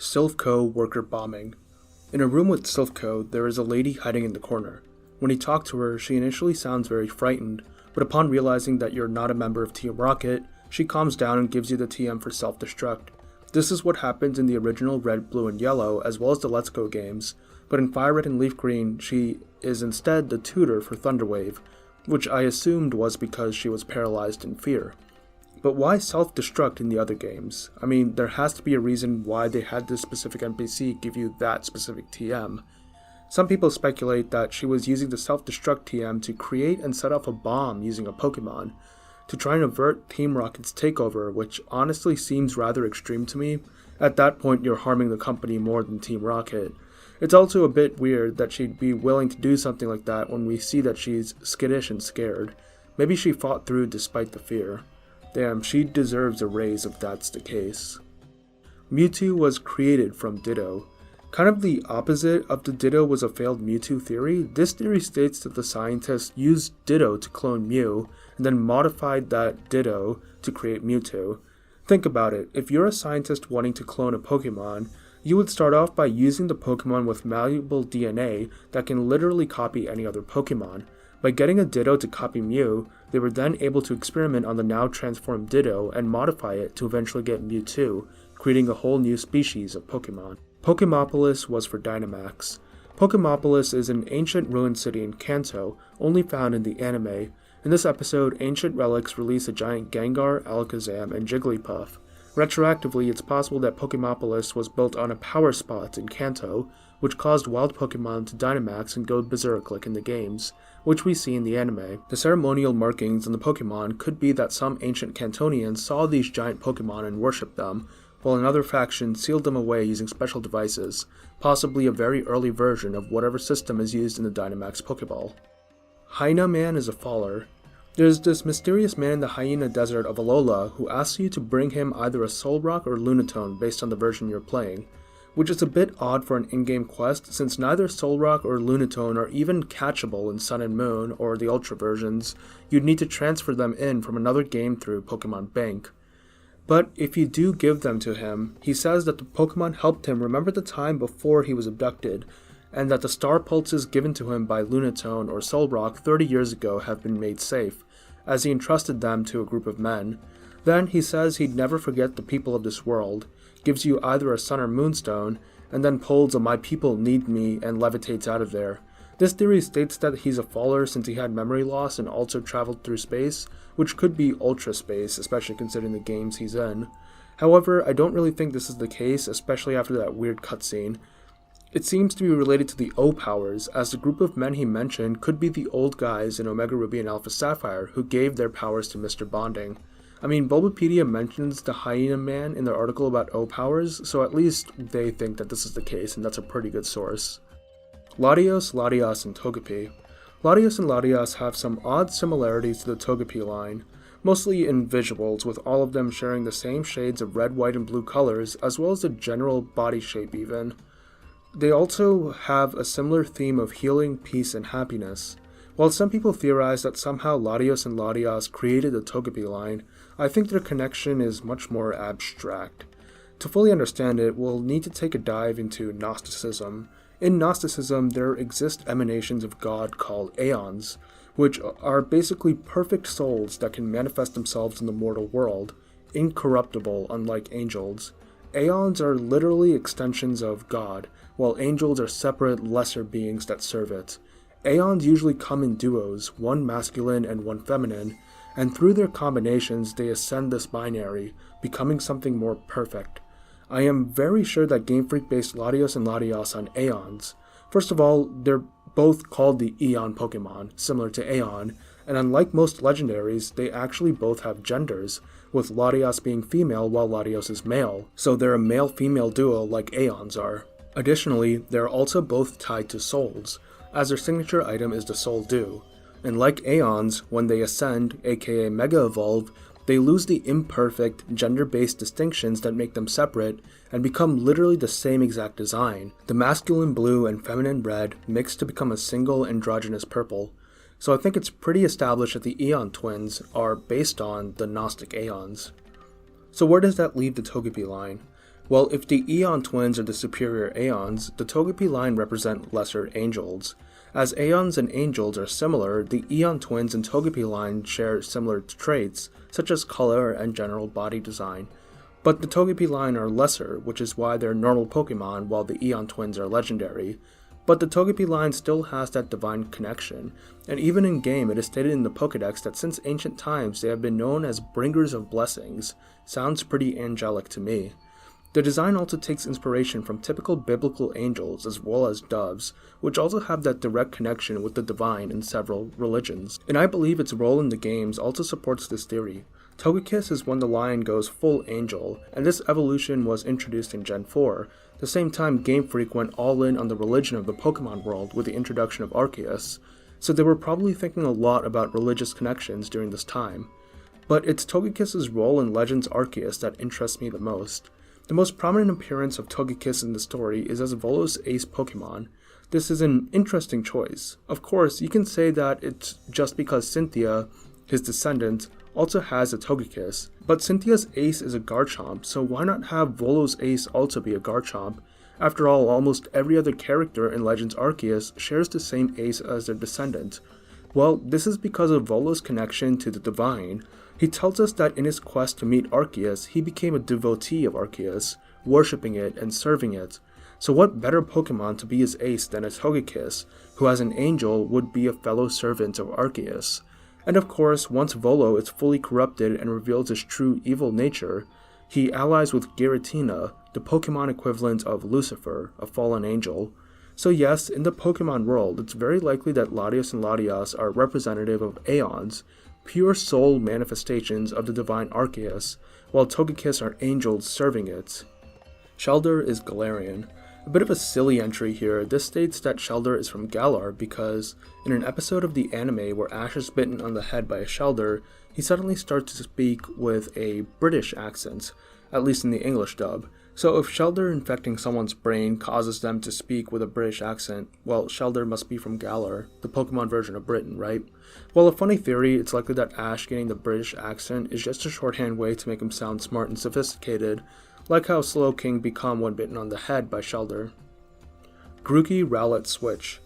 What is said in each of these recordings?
Silphco worker bombing. In a room with Silphco, there is a lady hiding in the corner. When you talk to her, she initially sounds very frightened, but upon realizing that you're not a member of Team Rocket, she calms down and gives you the TM for self-destruct. This is what happens in the original Red, Blue, and Yellow, as well as the Let's Go games, but in Fire Red and Leaf Green, she is instead the tutor for Thunderwave, which I assumed was because she was paralyzed in fear. But why self-destruct in the other games? I mean, there has to be a reason why they had this specific NPC give you that specific TM. Some people speculate that she was using the self-destruct TM to create and set off a bomb using a Pokemon, to try and avert Team Rocket's takeover, which honestly seems rather extreme to me. At that point, you're harming the company more than Team Rocket. It's also a bit weird that she'd be willing to do something like that when we see that she's skittish and scared. Maybe she fought through despite the fear. Damn, she deserves a raise if that's the case. Mewtwo was created from Ditto. Kind of the opposite of the Ditto was a failed Mewtwo theory, this theory states that the scientists used Ditto to clone Mew, and then modified that Ditto to create Mewtwo. Think about it, if you're a scientist wanting to clone a Pokemon, you would start off by using the Pokemon with malleable DNA that can literally copy any other Pokemon. By getting a Ditto to copy Mew, they were then able to experiment on the now transformed Ditto and modify it to eventually get Mewtwo, creating a whole new species of Pokemon. Pokemopolis was for Dynamax. Pokemopolis is an ancient ruined city in Kanto, only found in the anime. In this episode, ancient relics release a giant Gengar, Alakazam, and Jigglypuff. Retroactively, it's possible that Pokemopolis was built on a power spot in Kanto, which caused wild Pokemon to Dynamax and go berserk like in the games, which we see in the anime. The ceremonial markings on the Pokemon could be that some ancient Kantonians saw these giant Pokemon and worshipped them, while another faction sealed them away using special devices, possibly a very early version of whatever system is used in the Dynamax Pokeball. Hyena Man is a faller. There's this mysterious man in the Hyena Desert of Alola who asks you to bring him either a Soul Rock or Lunatone based on the version you're playing, which is a bit odd for an in-game quest since neither Soul Rock or Lunatone are even catchable in Sun and Moon or the Ultra versions. You'd need to transfer them in from another game through Pokemon Bank. But if you do give them to him, he says that the Pokemon helped him remember the time before he was abducted, and that the star pulses given to him by Lunatone or Soul Rock 30 years ago have been made safe, as he entrusted them to a group of men. Then he says he'd never forget the people of this world, gives you either a Sun or Moonstone, and then pulls a "My people need me" and levitates out of there. This theory states that he's a faller since he had memory loss and also traveled through space, which could be ultra space, especially considering the games he's in. However, I don't really think this is the case, especially after that weird cutscene. It seems to be related to the O powers, as the group of men he mentioned could be the old guys in Omega Ruby and Alpha Sapphire who gave their powers to Mr. Bonding. I mean, Bulbapedia mentions the Hyena Man in their article about O powers, so at least they think that this is the case, and that's a pretty good source. Latios, Latias, and Togepi. Latios and Latias have some odd similarities to the Togepi line, mostly in visuals, with all of them sharing the same shades of red, white, and blue colors, as well as the general body shape even. They also have a similar theme of healing, peace, and happiness. While some people theorize that somehow Latios and Latias created the Togepi line, I think their connection is much more abstract. To fully understand it, we'll need to take a dive into Gnosticism. In Gnosticism, there exist emanations of God called aeons, which are basically perfect souls that can manifest themselves in the mortal world, incorruptible unlike angels. Aeons are literally extensions of God, while angels are separate, lesser beings that serve it. Aeons usually come in duos, one masculine and one feminine, and through their combinations they ascend this binary, becoming something more perfect. I am very sure that Game Freak based Latios and Latias on Aeons. First of all, they're both called the Eon Pokemon, similar to Aeon, and unlike most legendaries, they actually both have genders, with Latias being female while Latios is male, so they're a male-female duo like Aeons are. Additionally, they're also both tied to souls, as their signature item is the Soul Dew, and like Aeons, when they ascend, aka Mega Evolve, they lose the imperfect, gender-based distinctions that make them separate and become literally the same exact design, the masculine blue and feminine red mixed to become a single androgynous purple. So I think it's pretty established that the Eon twins are based on the Gnostic Aeons. So where does that leave the Togepi line? Well, if the Aeon twins are the superior Aeons, the Togepi line represent lesser angels. As Aeons and angels are similar, the Aeon twins and Togepi line share similar traits, such as color and general body design. But the Togepi line are lesser, which is why they're normal Pokemon while the Aeon twins are legendary. But the Togepi line still has that divine connection, and even in game it is stated in the Pokedex that since ancient times they have been known as bringers of blessings. Sounds pretty angelic to me. The design also takes inspiration from typical biblical angels as well as doves, which also have that direct connection with the divine in several religions. And I believe its role in the games also supports this theory. Togekiss is when the line goes full angel, and this evolution was introduced in Gen 4. At the same time, Game Freak went all in on the religion of the Pokemon world with the introduction of Arceus, so they were probably thinking a lot about religious connections during this time. But it's Togekiss's role in Legends Arceus that interests me the most. The most prominent appearance of Togekiss in the story is as Volo's ace Pokemon. This is an interesting choice. Of course, you can say that it's just because Cynthia, his descendant, also has a Togekiss, but Cynthia's ace is a Garchomp, so why not have Volo's ace also be a Garchomp? After all, almost every other character in Legends Arceus shares the same ace as their descendant. Well, this is because of Volo's connection to the divine. He tells us that in his quest to meet Arceus, he became a devotee of Arceus, worshipping it and serving it. So what better Pokemon to be his ace than a Togekiss, who as an angel would be a fellow servant of Arceus? And of course, once Volo is fully corrupted and reveals his true evil nature, he allies with Giratina, the Pokemon equivalent of Lucifer, a fallen angel. So yes, in the Pokemon world, it's very likely that Latios and Latias are representative of Aeons, pure soul manifestations of the divine Arceus, while Togekiss are angels serving it. Shellder is Galarian. A bit of a silly entry here, this states that Shellder is from Galar because, in an episode of the anime where Ash is bitten on the head by a Shellder, he suddenly starts to speak with a British accent, at least in the English dub. So if Shellder infecting someone's brain causes them to speak with a British accent, well, Shellder must be from Galar, the Pokemon version of Britain, right? Well, a funny theory, it's likely that Ash getting the British accent is just a shorthand way to make him sound smart and sophisticated, like how Slowking became when bitten on the head by Shellder. Grookey Rowlet switch.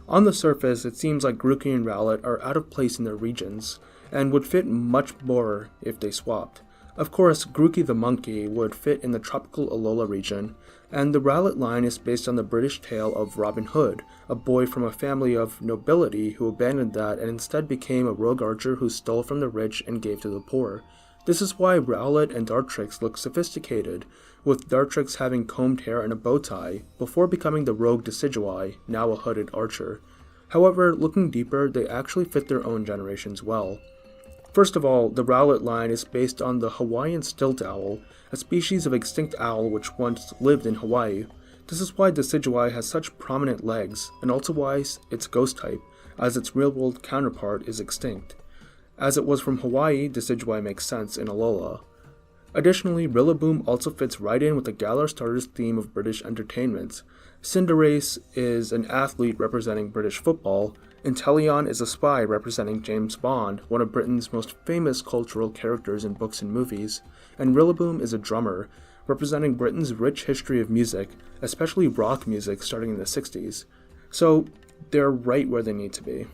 On the surface, it seems like Grookey and Rowlet are out of place in their regions, and would fit much more if they swapped. Of course, Grookey the monkey would fit in the tropical Alola region, and the Rowlet line is based on the British tale of Robin Hood, a boy from a family of nobility who abandoned that and instead became a rogue archer who stole from the rich and gave to the poor. This is why Rowlet and Dartrix look sophisticated, with Dartrix having combed hair and a bow tie, before becoming the rogue Decidueye, now a hooded archer. However, looking deeper, they actually fit their own generations well. First of all, the Rowlet line is based on the Hawaiian stilt owl, a species of extinct owl which once lived in Hawaii. This is why Decidueye has such prominent legs, and also why it's ghost type, as its real-world counterpart is extinct. As it was from Hawaii, Decidueye makes sense in Alola. Additionally, Rillaboom also fits right in with the Galar Starters theme of British entertainment. Cinderace is an athlete representing British football, Inteleon is a spy representing James Bond, one of Britain's most famous cultural characters in books and movies, and Rillaboom is a drummer, representing Britain's rich history of music, especially rock music starting in the 60s. So, they're right where they need to be.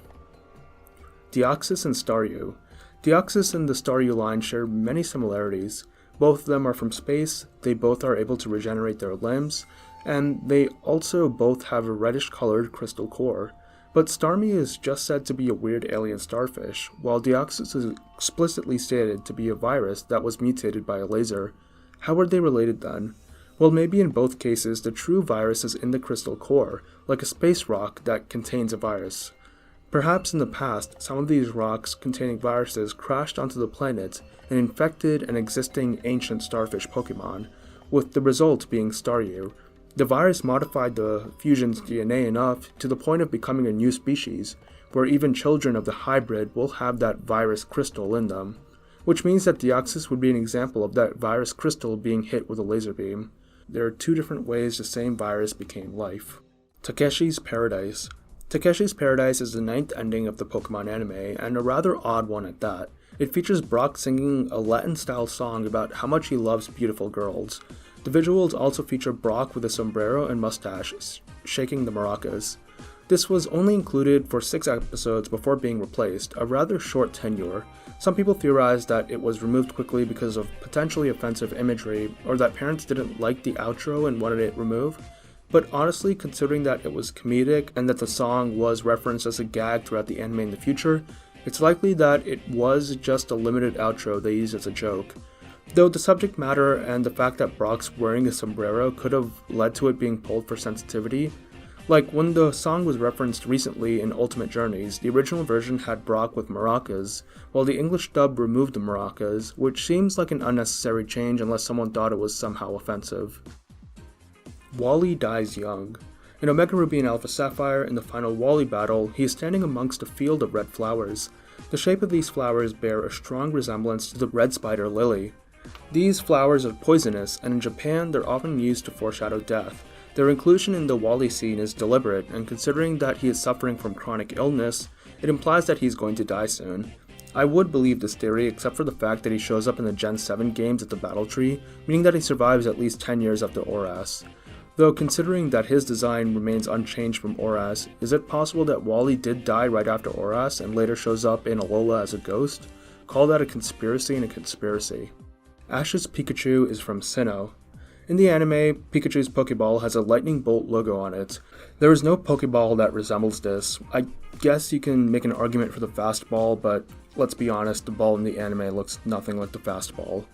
Deoxys and Staryu. Deoxys and the Staryu line share many similarities. Both of them are from space, they both are able to regenerate their limbs, and they also both have a reddish-colored crystal core. But Starmie is just said to be a weird alien starfish, while Deoxys is explicitly stated to be a virus that was mutated by a laser. How are they related then? Well, maybe in both cases the true virus is in the crystal core, like a space rock that contains a virus. Perhaps in the past, some of these rocks containing viruses crashed onto the planet and infected an existing ancient starfish Pokemon, with the result being Staryu. The virus modified the fusion's DNA enough to the point of becoming a new species, where even children of the hybrid will have that virus crystal in them, which means that Deoxys would be an example of that virus crystal being hit with a laser beam. There are two different ways the same virus became life. Takeshi's Paradise. Takeshi's Paradise is the 9th ending of the Pokemon anime, and a rather odd one at that. It features Brock singing a Latin-style song about how much he loves beautiful girls. The The visuals also feature Brock with a sombrero and mustache, shaking the maracas. This was only included for 6 episodes before being replaced, a rather short tenure. Some people theorized that it was removed quickly because of potentially offensive imagery, or that parents didn't like the outro and wanted it removed. But honestly, considering that it was comedic and that the song was referenced as a gag throughout the anime in the future, it's likely that it was just a limited outro they used as a joke. Though the subject matter and the fact that Brock's wearing a sombrero could have led to it being pulled for sensitivity. Like when the song was referenced recently in Ultimate Journeys, the original version had Brock with maracas, while the English dub removed the maracas, which seems like an unnecessary change unless someone thought it was somehow offensive. Wally dies young. In Omega Ruby and Alpha Sapphire, in the final Wally battle, he is standing amongst a field of red flowers. The shape of these flowers bear a strong resemblance to the red spider lily. These flowers are poisonous, and in Japan they're often used to foreshadow death. Their inclusion in the Wally scene is deliberate, and considering that he is suffering from chronic illness, it implies that he's going to die soon. I would believe this theory except for the fact that he shows up in the Gen 7 games at the battle tree, meaning that he survives at least 10 years after Oras. Though considering that his design remains unchanged from Oras, is it possible that Wally did die right after Oras and later shows up in Alola as a ghost? Call that a conspiracy and a conspiracy. Ash's Pikachu is from Sinnoh. In the anime, Pikachu's Pokeball has a lightning bolt logo on it. There is no Pokeball that resembles this. I guess you can make an argument for the fastball, but let's be honest, the ball in the anime looks nothing like the fastball.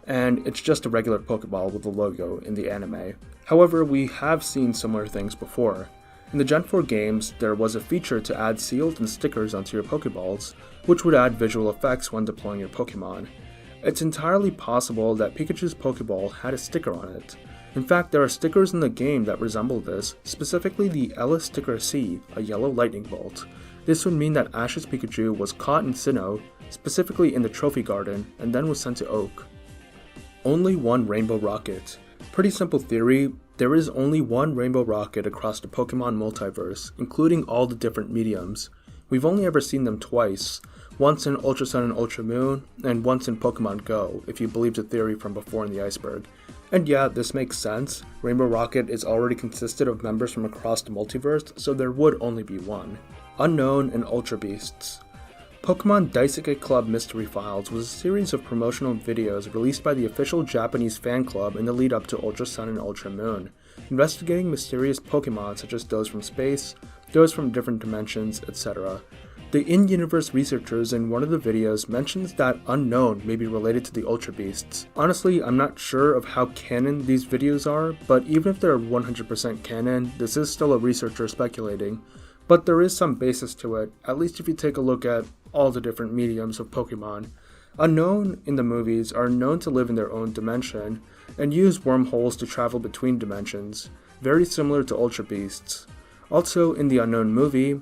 And it's just a regular Pokeball with a logo in the anime. However, we have seen similar things before. In the Gen 4 games, there was a feature to add seals and stickers onto your Pokeballs, which would add visual effects when deploying your Pokemon. It's entirely possible that Pikachu's Pokeball had a sticker on it. In fact, there are stickers in the game that resemble this, specifically the Ellis Sticker C, a yellow lightning bolt. This would mean that Ash's Pikachu was caught in Sinnoh, specifically in the Trophy Garden, and then was sent to Oak. Only one Rainbow Rocket. Pretty simple theory, there is only one Rainbow Rocket across the Pokemon multiverse, including all the different mediums. We've only ever seen them twice, once in Ultra Sun and Ultra Moon, and once in Pokemon Go, if you believe the theory from before in the Iceberg. And yeah, this makes sense. Rainbow Rocket is already consisted of members from across the multiverse, so there would only be one. Unknown and Ultra Beasts. Pokemon Daisuke Club Mystery Files was a series of promotional videos released by the official Japanese fan club in the lead up to Ultra Sun and Ultra Moon, investigating mysterious Pokemon such as those from space, those from different dimensions, etc. The in-universe researchers in one of the videos mentions that Unknown may be related to the Ultra Beasts. Honestly, I'm not sure of how canon these videos are, but even if they're 100% canon, this is still a researcher speculating. But there is some basis to it, at least if you take a look at all the different mediums of Pokemon. Unknown in the movies are known to live in their own dimension, and use wormholes to travel between dimensions, very similar to Ultra Beasts. Also, in the Unknown movie,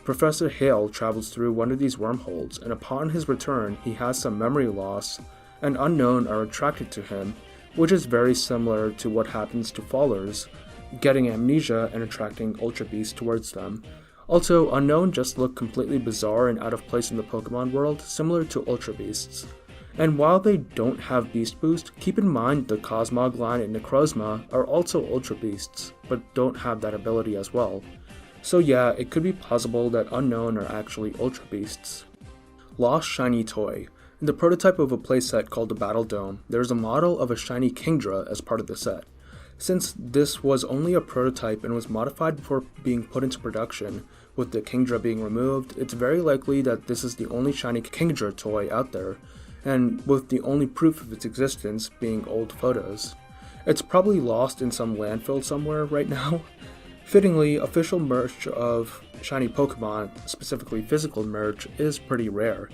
Professor Hale travels through one of these wormholes, and upon his return, he has some memory loss, and Unknown are attracted to him, which is very similar to what happens to Fallers, getting amnesia and attracting Ultra Beasts towards them. Also, Unknown just look completely bizarre and out of place in the Pokemon world, similar to Ultra Beasts. And while they don't have Beast Boost, keep in mind the Cosmog line and Necrozma are also Ultra Beasts, but don't have that ability as well. So yeah, it could be possible that Unknown are actually Ultra Beasts. Lost Shiny Toy. In the prototype of a playset called the Battle Dome, there is a model of a shiny Kingdra as part of the set. Since this was only a prototype and was modified before being put into production, with the Kingdra being removed, it's very likely that this is the only shiny Kingdra toy out there, and with the only proof of its existence being old photos. It's probably lost in some landfill somewhere right now. Fittingly, official merch of shiny Pokemon, specifically physical merch, is pretty rare.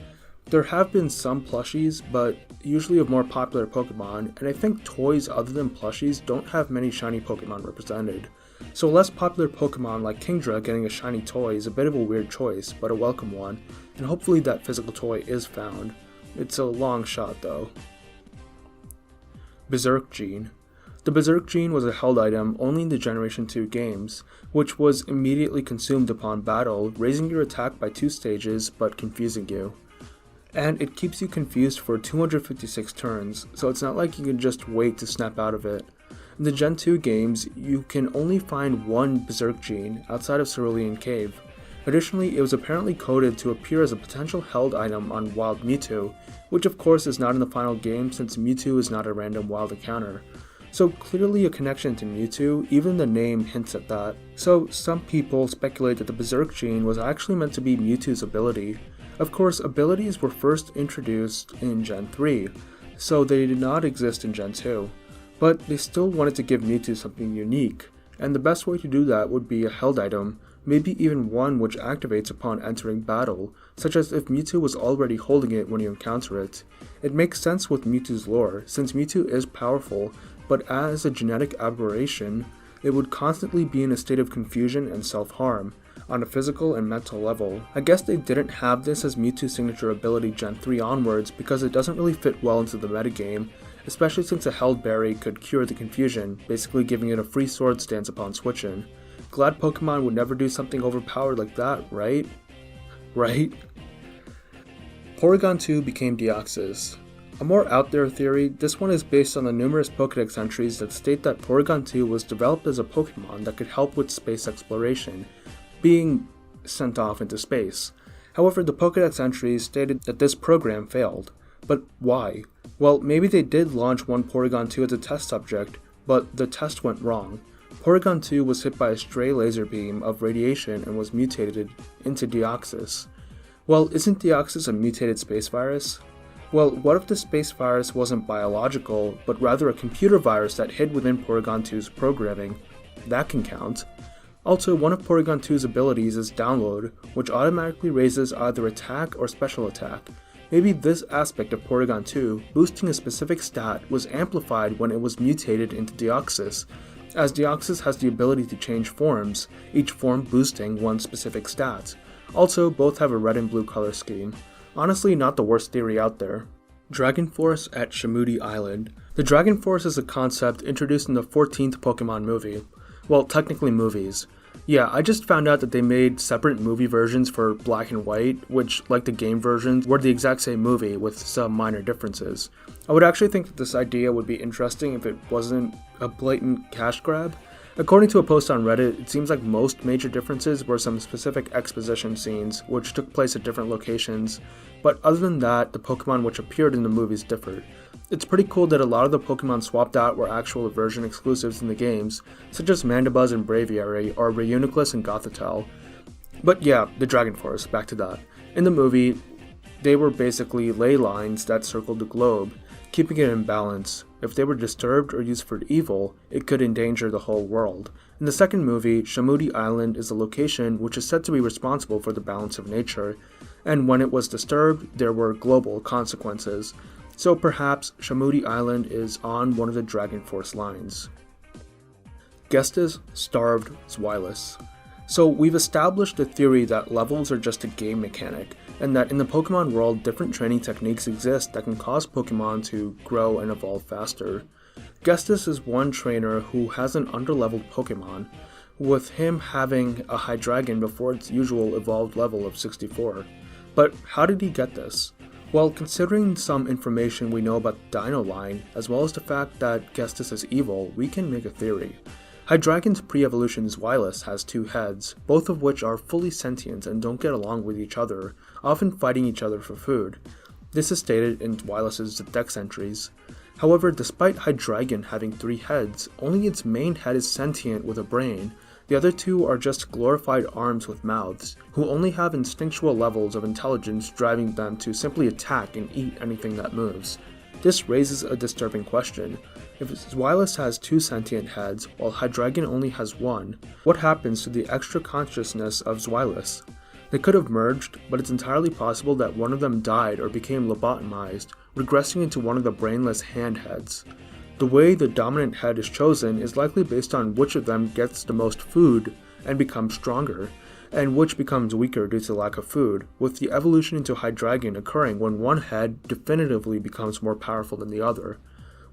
There have been some plushies, but usually of more popular Pokemon, and I think toys other than plushies don't have many shiny Pokemon represented. So a less popular Pokemon like Kingdra getting a shiny toy is a bit of a weird choice, but a welcome one, and hopefully that physical toy is found. It's a long shot though. Berserk Gene. The Berserk Gene was a held item only in the Generation 2 games, which was immediately consumed upon battle, raising your attack by 2 stages but confusing you. And it keeps you confused for 256 turns, so it's not like you can just wait to snap out of it. In the Gen 2 games, you can only find one Berserk gene outside of Cerulean Cave. Additionally, it was apparently coded to appear as a potential held item on Wild Mewtwo, which of course is not in the final game since Mewtwo is not a random wild encounter. So clearly a connection to Mewtwo, even the name hints at that. So some people speculate that the Berserk gene was actually meant to be Mewtwo's ability. Of course, abilities were first introduced in Gen 3, so they did not exist in Gen 2. But they still wanted to give Mewtwo something unique, and the best way to do that would be a held item, maybe even one which activates upon entering battle, such as if Mewtwo was already holding it when you encounter it. It makes sense with Mewtwo's lore, since Mewtwo is powerful, but as a genetic aberration, it would constantly be in a state of confusion and self-harm, on a physical and mental level. I guess they didn't have this as Mewtwo's signature ability Gen 3 onwards because it doesn't really fit well into the metagame, especially since a held berry could cure the confusion, basically giving it a free sword stance upon switching. Glad Pokemon would never do something overpowered like that, right? Right? Porygon 2 became Deoxys. A more out there theory, this one is based on the numerous Pokédex entries that state that Porygon 2 was developed as a Pokemon that could help with space exploration, being sent off into space. However, the Pokédex entries stated that this program failed. But why? Well, maybe they did launch one Porygon 2 as a test subject, but the test went wrong. Porygon 2 was hit by a stray laser beam of radiation and was mutated into Deoxys. Well, isn't Deoxys a mutated space virus? Well, what if the space virus wasn't biological, but rather a computer virus that hid within Porygon 2's programming? That can count. Also, one of Porygon 2's abilities is Download, which automatically raises either attack or special attack. Maybe this aspect of Porygon 2, boosting a specific stat, was amplified when it was mutated into Deoxys, as Deoxys has the ability to change forms, each form boosting one specific stat. Also, both have a red and blue color scheme. Honestly, not the worst theory out there. Dragon Force at Shamudi Island. The Dragon Force is a concept introduced in the 14th Pokemon movie. Well, technically movies. Yeah, I just found out that they made separate movie versions for Black and White, which, like the game versions, were the exact same movie with some minor differences. I would actually think that this idea would be interesting if it wasn't a blatant cash grab. According to a post on Reddit, it seems like most major differences were some specific exposition scenes, which took place at different locations, but other than that, the Pokemon which appeared in the movies differed. It's pretty cool that a lot of the Pokemon swapped out were actual version exclusives in the games, such as Mandibuzz and Braviary, or Reuniclus and Gothitelle. But yeah, the Dragon Force, back to that. In the movie, they were basically ley lines that circled the globe, keeping it in balance. If they were disturbed or used for evil, it could endanger the whole world. In the second movie, Shamudi Island is a location which is said to be responsible for the balance of nature, and when it was disturbed, there were global consequences. So perhaps Shamudi Island is on one of the Dragon Force lines. Gestas starved Zweilous. So we've established the theory that levels are just a game mechanic, and that in the Pokemon world, different training techniques exist that can cause Pokemon to grow and evolve faster. Gestas is one trainer who has an underleveled Pokemon, with him having a Hydreigon before its usual evolved level of 64. But how did he get this? Well, considering some information we know about the Dino line, as well as the fact that Gestas is evil, we can make a theory. Hydreigon's pre-evolution Zweilous has two heads, both of which are fully sentient and don't get along with each other, often fighting each other for food. This is stated in Zweilous' Dex entries. However, despite Hydreigon having three heads, only its main head is sentient with a brain. The other two are just glorified arms with mouths, who only have instinctual levels of intelligence driving them to simply attack and eat anything that moves. This raises a disturbing question. If Zweilous has two sentient heads, while Hydreigon only has one, what happens to the extra consciousness of Zweilous? They could have merged, but it's entirely possible that one of them died or became lobotomized, regressing into one of the brainless hand heads. The way the dominant head is chosen is likely based on which of them gets the most food and becomes stronger, and which becomes weaker due to lack of food, with the evolution into Hydreigon occurring when one head definitively becomes more powerful than the other.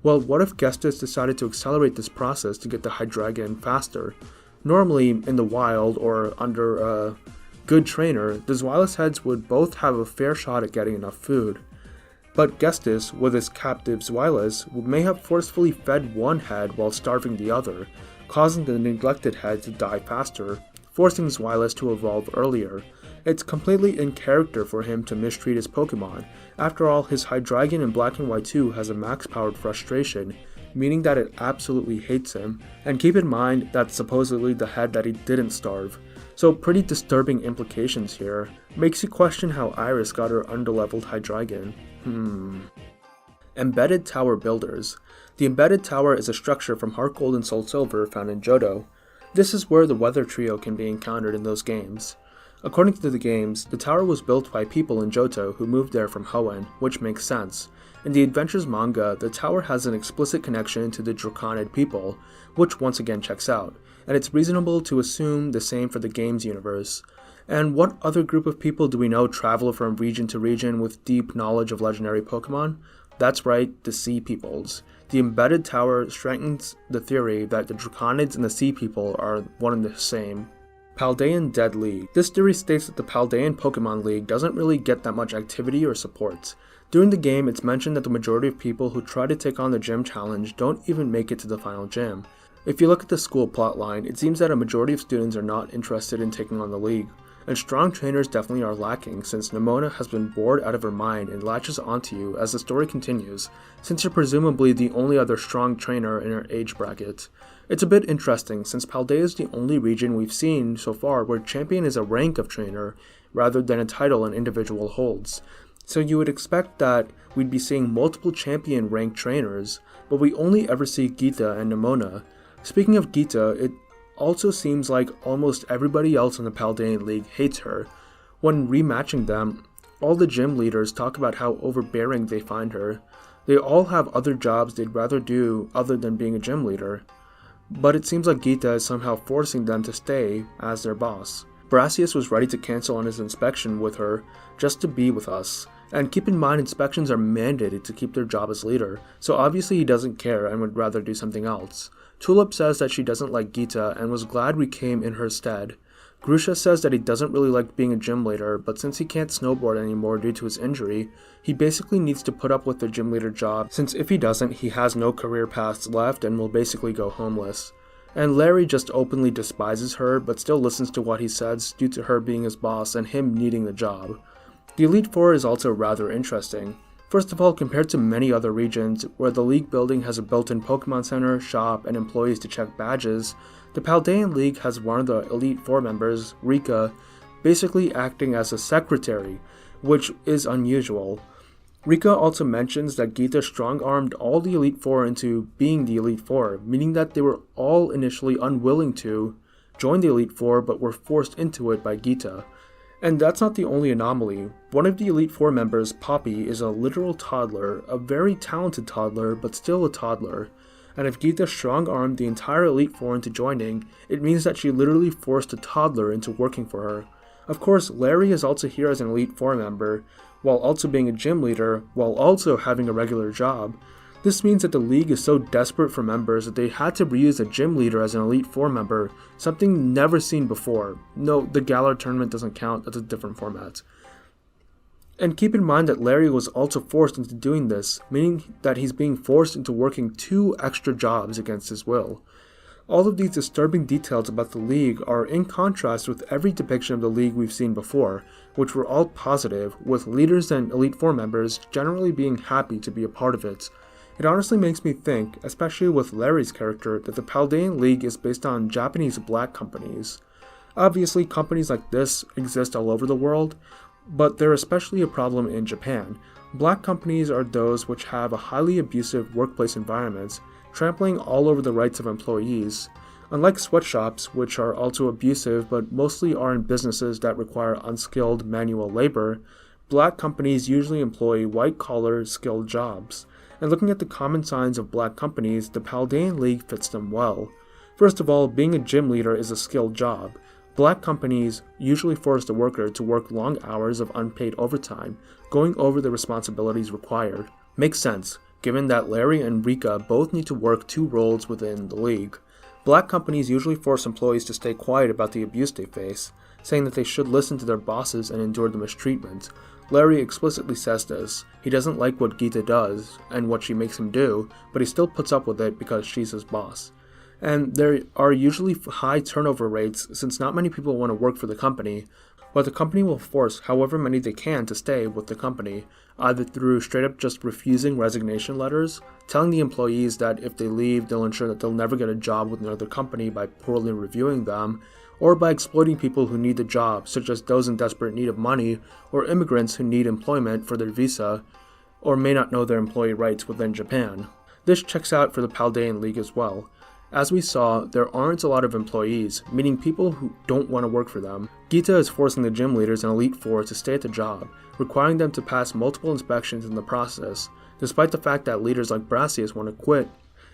Well, what if Gestas decided to accelerate this process to get the Hydreigon faster? Normally, in the wild or under a good trainer, the Zweilous heads would both have a fair shot at getting enough food. But Gestus, with his captive Zweilus, may have forcefully fed one head while starving the other, causing the neglected head to die faster, forcing Zweilus to evolve earlier. It's completely in character for him to mistreat his Pokemon. After all, his Hydreigon in Black and White 2 has a max-powered frustration, meaning that it absolutely hates him, and keep in mind that's supposedly the head that he didn't starve. So pretty disturbing implications here. Makes you question how Iris got her underleveled Hydreigon. Embedded Tower Builders. The Embedded Tower is a structure from Heart Gold and Soul Silver found in Johto. This is where the Weather Trio can be encountered in those games. According to the games, the tower was built by people in Johto who moved there from Hoenn, which makes sense. In the Adventures manga, the tower has an explicit connection to the Draconid people, which once again checks out, and it's reasonable to assume the same for the games universe. And what other group of people do we know travel from region to region with deep knowledge of legendary Pokemon? That's right, the Sea Peoples. The Embedded Tower strengthens the theory that the Draconids and the Sea People are one and the same. Paldean Dead League. This theory states that the Paldean Pokemon League doesn't really get that much activity or support. During the game, it's mentioned that the majority of people who try to take on the gym challenge don't even make it to the final gym. If you look at the school plotline, it seems that a majority of students are not interested in taking on the league, and strong trainers definitely are lacking since Nemona has been bored out of her mind and latches onto you as the story continues, since you're presumably the only other strong trainer in her age bracket. It's a bit interesting since Paldea is the only region we've seen so far where champion is a rank of trainer rather than a title an individual holds. So you would expect that we'd be seeing multiple champion ranked trainers, but we only ever see Gita and Nemona. Speaking of Gita, it also seems like almost everybody else in the Paldean League hates her. When rematching them, all the gym leaders talk about how overbearing they find her. They all have other jobs they'd rather do other than being a gym leader. But it seems like Gita is somehow forcing them to stay as their boss. Brassius was ready to cancel on his inspection with her just to be with us. And keep in mind, inspections are mandated to keep their job as leader, so obviously he doesn't care and would rather do something else. Tulip says that she doesn't like Gita and was glad we came in her stead. Grusha says that he doesn't really like being a gym leader, but since he can't snowboard anymore due to his injury, he basically needs to put up with the gym leader job, since if he doesn't, he has no career paths left and will basically go homeless. And Larry just openly despises her, but still listens to what he says due to her being his boss and him needing the job. The Elite Four is also rather interesting. First of all, compared to many other regions, where the League building has a built-in Pokemon Center, shop, and employees to check badges, the Paldean League has one of the Elite Four members, Rika, basically acting as a secretary, which is unusual. Rika also mentions that Gita strong-armed all the Elite Four into being the Elite Four, meaning that they were all initially unwilling to join the Elite Four but were forced into it by Gita. And that's not the only anomaly. One of the Elite Four members, Poppy, is a literal toddler, a very talented toddler, but still a toddler. And if Gita strong-armed the entire Elite Four into joining, it means that she literally forced a toddler into working for her. Of course, Larry is also here as an Elite Four member, while also being a gym leader, while also having a regular job. This means that the league is so desperate for members that they had to reuse a gym leader as an Elite Four member, something never seen before. No, the Galar tournament doesn't count, that's a different format. And keep in mind that Larry was also forced into doing this, meaning that he's being forced into working 2 extra jobs against his will. All of these disturbing details about the league are in contrast with every depiction of the league we've seen before, which were all positive, with leaders and Elite Four members generally being happy to be a part of it. It honestly makes me think, especially with Larry's character, that the Paldean League is based on Japanese black companies. Obviously, companies like this exist all over the world, but they're especially a problem in Japan. Black companies are those which have a highly abusive workplace environment, trampling all over the rights of employees. Unlike sweatshops, which are also abusive but mostly are in businesses that require unskilled manual labor, black companies usually employ white-collar, skilled jobs. And looking at the common signs of black companies, the Paldean League fits them well. First of all, being a gym leader is a skilled job. Black companies usually force the worker to work long hours of unpaid overtime, going over the responsibilities required. Makes sense, given that Larry and Rika both need to work 2 roles within the league. Black companies usually force employees to stay quiet about the abuse they face, saying that they should listen to their bosses and endure the mistreatment. Larry explicitly says this. He doesn't like what Gita does and what she makes him do, but he still puts up with it because she's his boss. And there are usually high turnover rates since not many people want to work for the company, but the company will force however many they can to stay with the company, either through straight up just refusing resignation letters, telling the employees that if they leave they'll ensure that they'll never get a job with another company by poorly reviewing them, or by exploiting people who need the job, such as those in desperate need of money, or immigrants who need employment for their visa, or may not know their employee rights within Japan. This checks out for the Paldean League as well. As we saw, there aren't a lot of employees, meaning people who don't want to work for them. Gita is forcing the gym leaders and Elite Four to stay at the job, requiring them to pass multiple inspections in the process, despite the fact that leaders like Brassius want to quit,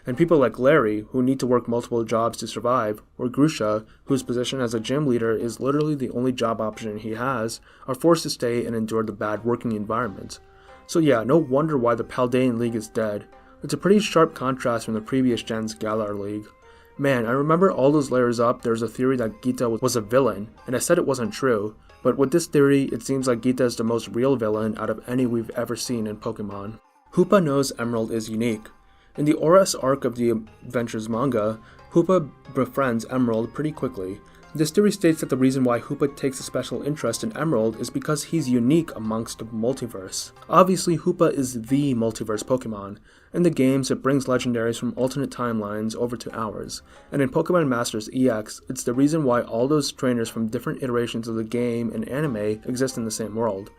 and people like Larry, who need to work multiple jobs to survive, or Grusha, whose position as a gym leader is literally the only job option he has, are forced to stay and endure the bad working environment. So yeah, no wonder why the Paldean League is dead. It's a pretty sharp contrast from the previous gen's Galar League. Man, I remember all those layers up, there's a theory that Gita was a villain, and I said it wasn't true, but with this theory, it seems like Gita is the most real villain out of any we've ever seen in Pokemon. Hoopa knows Emerald is unique. In the Oras arc of the Adventures manga, Hoopa befriends Emerald pretty quickly. This theory states that the reason why Hoopa takes a special interest in Emerald is because he's unique amongst the multiverse. Obviously, Hoopa is the multiverse Pokemon. In the games, it brings legendaries from alternate timelines over to ours, and in Pokemon Masters EX, it's the reason why all those trainers from different iterations of the game and anime exist in the same world.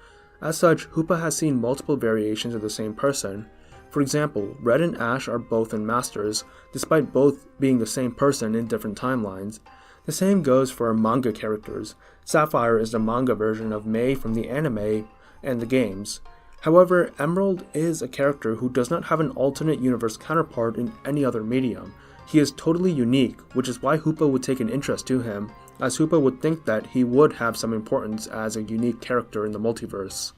As such, Hoopa has seen multiple variations of the same person. For example, Red and Ash are both in Masters, despite both being the same person in different timelines. The same goes for our manga characters. Sapphire is the manga version of Mei from the anime and the games. However, Emerald is a character who does not have an alternate universe counterpart in any other medium. He is totally unique, which is why Hoopa would take an interest to him, as Hoopa would think that he would have some importance as a unique character in the multiverse.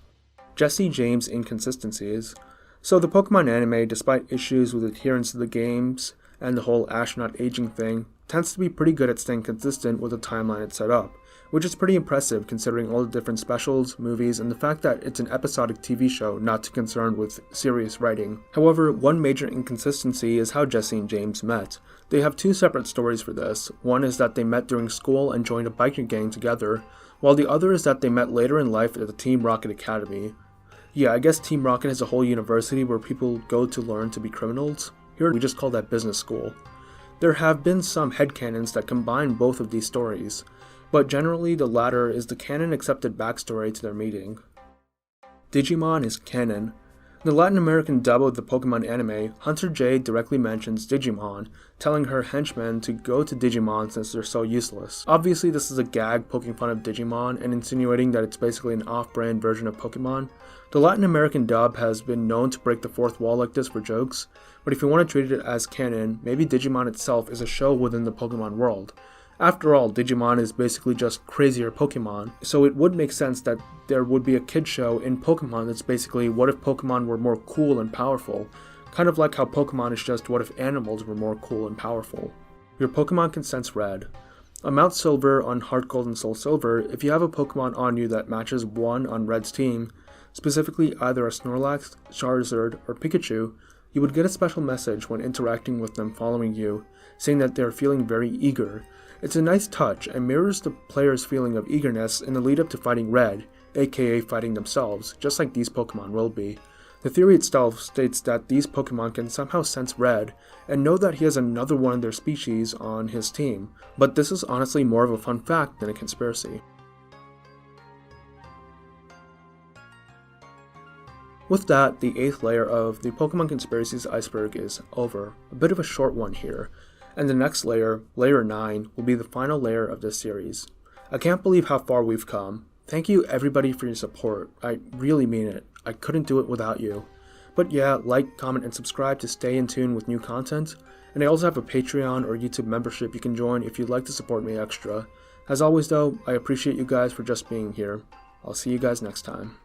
Jesse James' inconsistencies. So the Pokemon anime, despite issues with adherence to the games and the whole Ash not aging thing, tends to be pretty good at staying consistent with the timeline it's set up, which is pretty impressive considering all the different specials, movies, and the fact that it's an episodic TV show not too concerned with serious writing. However, one major inconsistency is how Jesse and James met. They have two separate stories for this. One is that they met during school and joined a biker gang together, while the other is that they met later in life at the Team Rocket Academy. Yeah, I guess Team Rocket is a whole university where people go to learn to be criminals. Here we just call that business school. There have been some headcanons that combine both of these stories, but generally the latter is the canon-accepted backstory to their meeting. Digimon is canon. In the Latin American dub of the Pokemon anime, Hunter Jade directly mentions Digimon, telling her henchmen to go to Digimon since they're so useless. Obviously this is a gag poking fun of Digimon and insinuating that it's basically an off-brand version of Pokemon. The Latin American dub has been known to break the fourth wall like this for jokes, but if you want to treat it as canon, maybe Digimon itself is a show within the Pokemon world. After all, Digimon is basically just crazier Pokemon, so it would make sense that there would be a kid show in Pokemon that's basically what if Pokemon were more cool and powerful, kind of like how Pokemon is just what if animals were more cool and powerful. Your Pokemon can sense red. On Mount Silver, on Heart Gold and Soul Silver, if you have a Pokemon on you that matches one on Red's team, specifically either a Snorlax, Charizard, or Pikachu, you would get a special message when interacting with them following you, saying that they are feeling very eager. It's a nice touch and mirrors the player's feeling of eagerness in the lead up to fighting Red, aka fighting themselves, just like these Pokemon will be. The theory itself states that these Pokemon can somehow sense Red, and know that he has another one of their species on his team, but this is honestly more of a fun fact than a conspiracy. With that, the 8th layer of the Pokemon Conspiracies Iceberg is over. A bit of a short one here. And the next layer, layer 9, will be the final layer of this series. I can't believe how far we've come. Thank you everybody for your support. I really mean it. I couldn't do it without you. But yeah, like, comment, and subscribe to stay in tune with new content. And I also have a Patreon or YouTube membership you can join if you'd like to support me extra. As always though, I appreciate you guys for just being here. I'll see you guys next time.